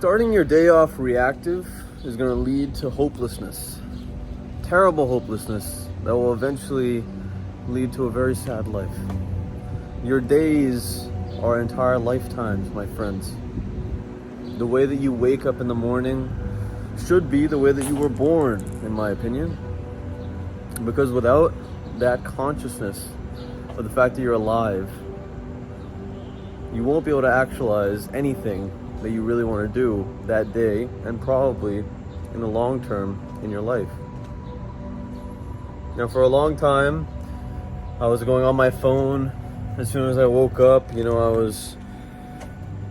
Starting your day off reactive is going to lead to hopelessness. Terrible hopelessness that will eventually lead to a very sad life. Your days are entire lifetimes, my friends. The way that you wake up in the morning should be the way that you were born, in my opinion. Because without that consciousness of the fact that you're alive, you won't be able to actualize anything that you really want to do that day, and probably in the long term in your life. Now, for a long time, I was going on my phone as soon as I woke up. I was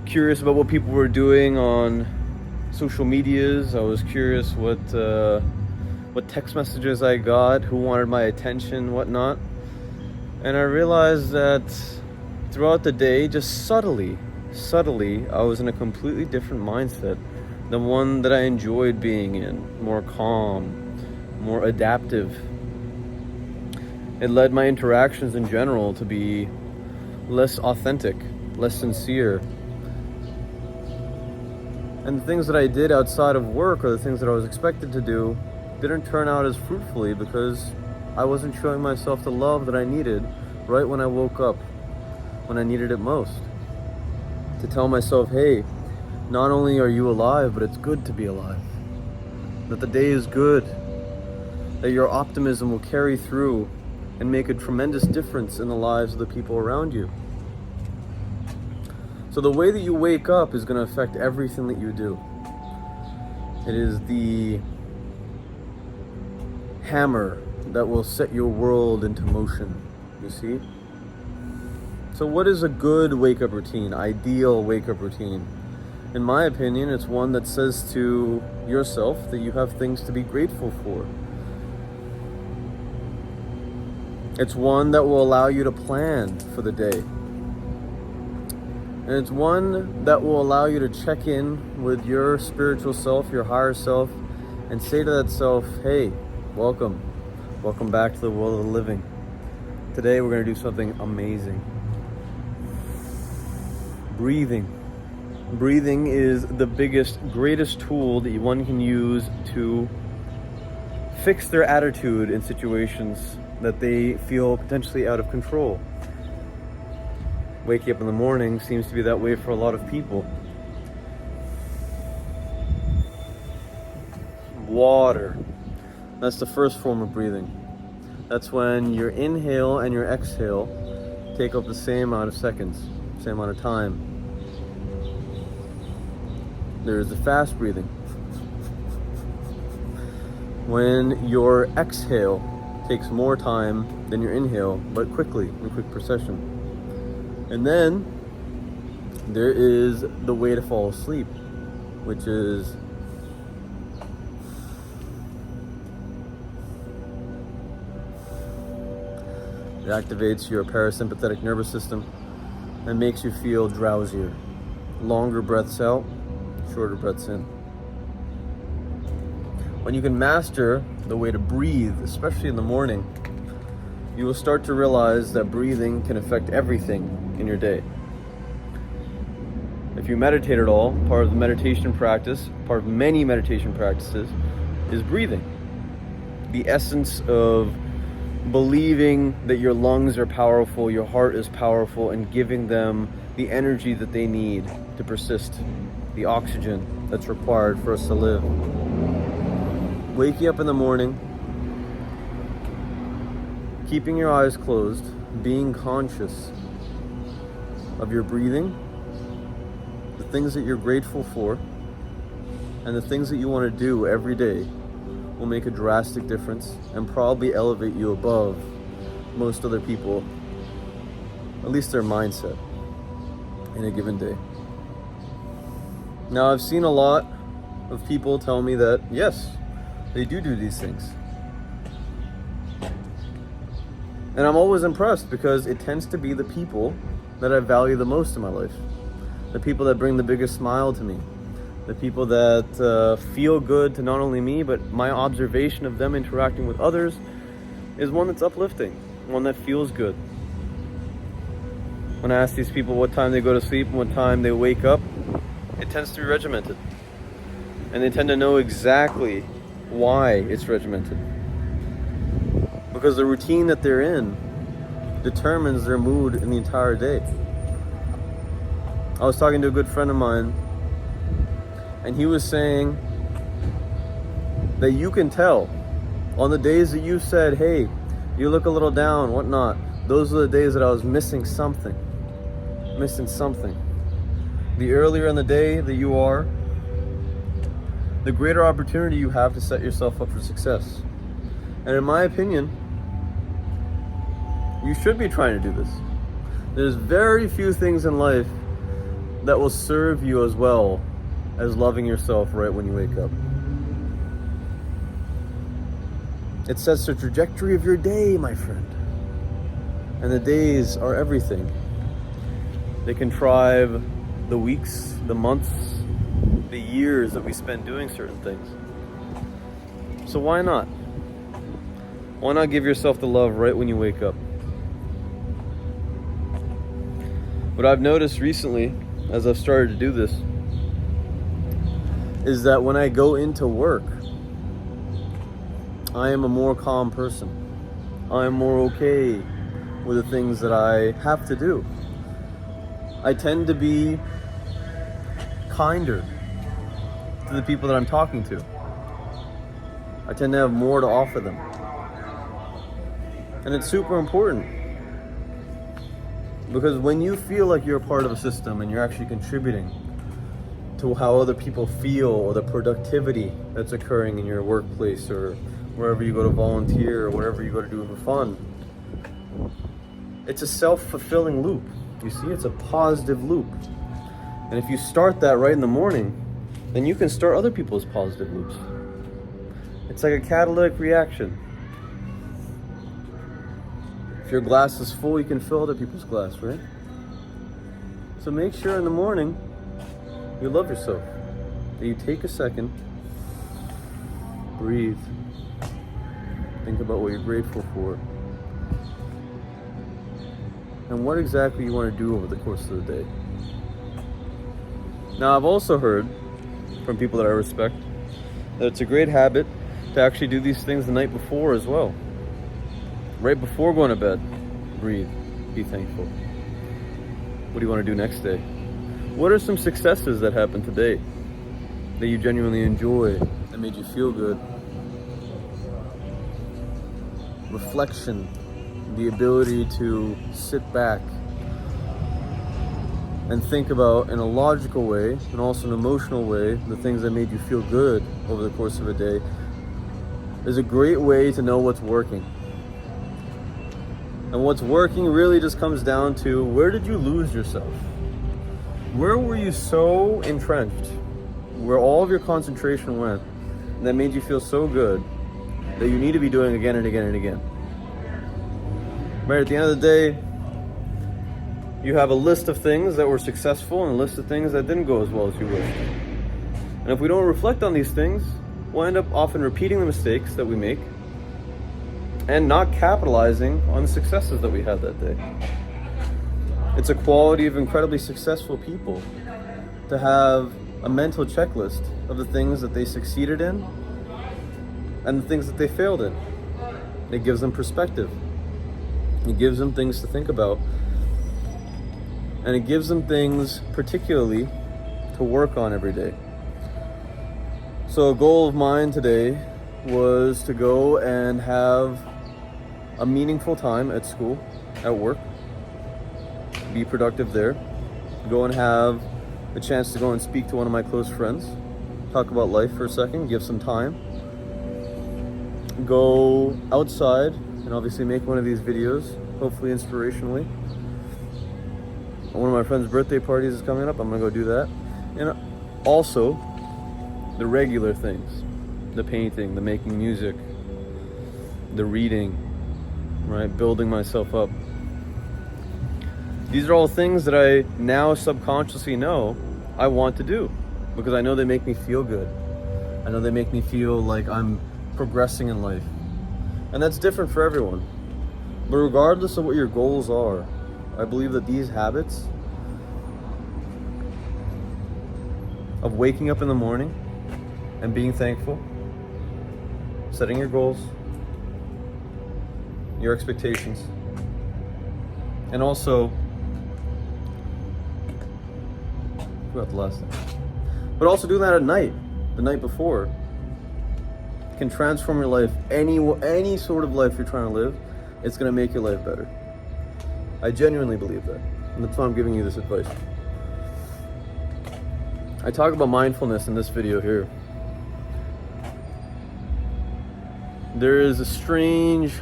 curious about what people were doing on social medias. I was curious what text messages I got, who wanted my attention, whatnot. And I realized that throughout the day, just subtly, I was in a completely different mindset, the one that I enjoyed being in, more calm, more adaptive. It led my interactions in general to be less authentic, less sincere. And the things that I did outside of work, or the things that I was expected to do, didn't turn out as fruitfully because I wasn't showing myself the love that I needed right when I woke up, when I needed it most. To tell myself, hey, not only are you alive, but it's good to be alive. That the day is good. That your optimism will carry through and make a tremendous difference in the lives of the people around you. So the way that you wake up is going to affect everything that you do. It is the hammer that will set your world into motion, you see? So what is a good wake-up routine, ideal wake-up routine? In my opinion, it's one that says to yourself that you have things to be grateful for. It's one that will allow you to plan for the day. And it's one that will allow you to check in with your spiritual self, your higher self, and say to that self, hey, welcome back to the world of the living. Today we're going to do something amazing. Breathing is the greatest tool that one can use to fix their attitude in situations that they feel potentially out of control. Waking up in the morning seems to be that way for a lot of people. Water. That's the first form of breathing. That's when your inhale and your exhale take up the same amount of seconds, same amount of time. There's the fast breathing. When your exhale takes more time than your inhale, but quickly, in quick procession. And then there is the way to fall asleep, which is it activates your parasympathetic nervous system and makes you feel drowsier. Longer breaths out, shorter breaths in. When you can master the way to breathe, especially in the morning, you will start to realize that breathing can affect everything in your day. If you meditate at all, part of the meditation practice, part of many meditation practices, is breathing. The essence of believing that your lungs are powerful, your heart is powerful, and giving them the energy that they need to persist, the oxygen that's required for us to live. Waking up in the morning, keeping your eyes closed, being conscious of your breathing, the things that you're grateful for, and the things that you want to do every day will make a drastic difference and probably elevate you above most other people, at least their mindset, in a given day. Now, I've seen a lot of people tell me that, yes, they do these things. And I'm always impressed because it tends to be the people that I value the most in my life. The people that bring the biggest smile to me. The people that feel good to not only me, but my observation of them interacting with others is one that's uplifting, one that feels good. When I ask these people what time they go to sleep and what time they wake up, it tends to be regimented. And they tend to know exactly why it's regimented. Because the routine that they're in determines their mood in the entire day. I was talking to a good friend of mine, and he was saying that you can tell on the days that you said, hey, you look a little down, whatnot, those are the days that I was missing something. The earlier in the day that you are, the greater opportunity you have to set yourself up for success. And in my opinion, you should be trying to do this. There's very few things in life that will serve you as well as loving yourself right when you wake up. It sets the trajectory of your day, my friend. And the days are everything. They contrive the weeks, the months, the years that we spend doing certain things. So why not? Why not give yourself the love right when you wake up? What I've noticed recently, as I've started to do this, is that when I go into work, I am a more calm person. I am more okay with the things that I have to do. I tend to be kinder to the people that I'm talking to. I tend to have more to offer them. And it's super important. Because when you feel like you're a part of a system and you're actually contributing to how other people feel or the productivity that's occurring in your workplace or wherever you go to volunteer or wherever you go to do it for fun, it's a self-fulfilling loop. You see, it's a positive loop. And if you start that right in the morning, then you can start other people's positive loops. It's like a catalytic reaction. If your glass is full, you can fill other people's glass, right? So make sure in the morning you love yourself. That you take a second, breathe, think about what you're grateful for, and what exactly you want to do over the course of the day. Now, I've also heard from people that I respect that it's a great habit to actually do these things the night before as well. Right before going to bed, breathe, be thankful. What do you want to do next day? What are some successes that happened today that you genuinely enjoy, that made you feel good? Reflection, the ability to sit back and think about in a logical way and also an emotional way the things that made you feel good over the course of a day is a great way to know what's working. And what's working really just comes down to, where did you lose yourself? Where were you so entrenched, where all of your concentration went, that made you feel so good that you need to be doing again and again and again? Right, at the end of the day, you have a list of things that were successful and a list of things that didn't go as well as you wished. And if we don't reflect on these things, we'll end up often repeating the mistakes that we make and not capitalizing on the successes that we had that day. It's a quality of incredibly successful people to have a mental checklist of the things that they succeeded in and the things that they failed in. It gives them perspective. It gives them things to think about. And it gives them things particularly to work on every day. So a goal of mine today was to go and have a meaningful time at school, at work, be productive there, go and have a chance to go and speak to one of my close friends, talk about life for a second, give some time, go outside and obviously make one of these videos, hopefully inspirationally. One of my friend's birthday parties is coming up, I'm gonna go do that. And also the regular things, the painting, the making music, the reading, right? Building myself up. These are all things that I now subconsciously know I want to do because I know they make me feel good. I know they make me feel like I'm progressing in life. And that's different for everyone. But regardless of what your goals are, I believe that these habits of waking up in the morning and being thankful, setting your goals, your expectations, and also, forgot the last thing, but also doing that at night, the night before, can transform your life. Any sort of life you're trying to live, it's going to make your life better. I genuinely believe that, and that's why I'm giving you this advice. I talk about mindfulness in this video here. There is a strange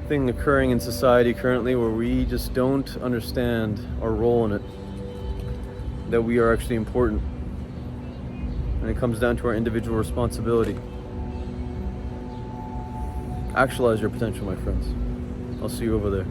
thing occurring in society currently where we just don't understand our role in it, that we are actually important, and it comes down to our individual responsibility. Actualize your potential, my friends. I'll see you over there.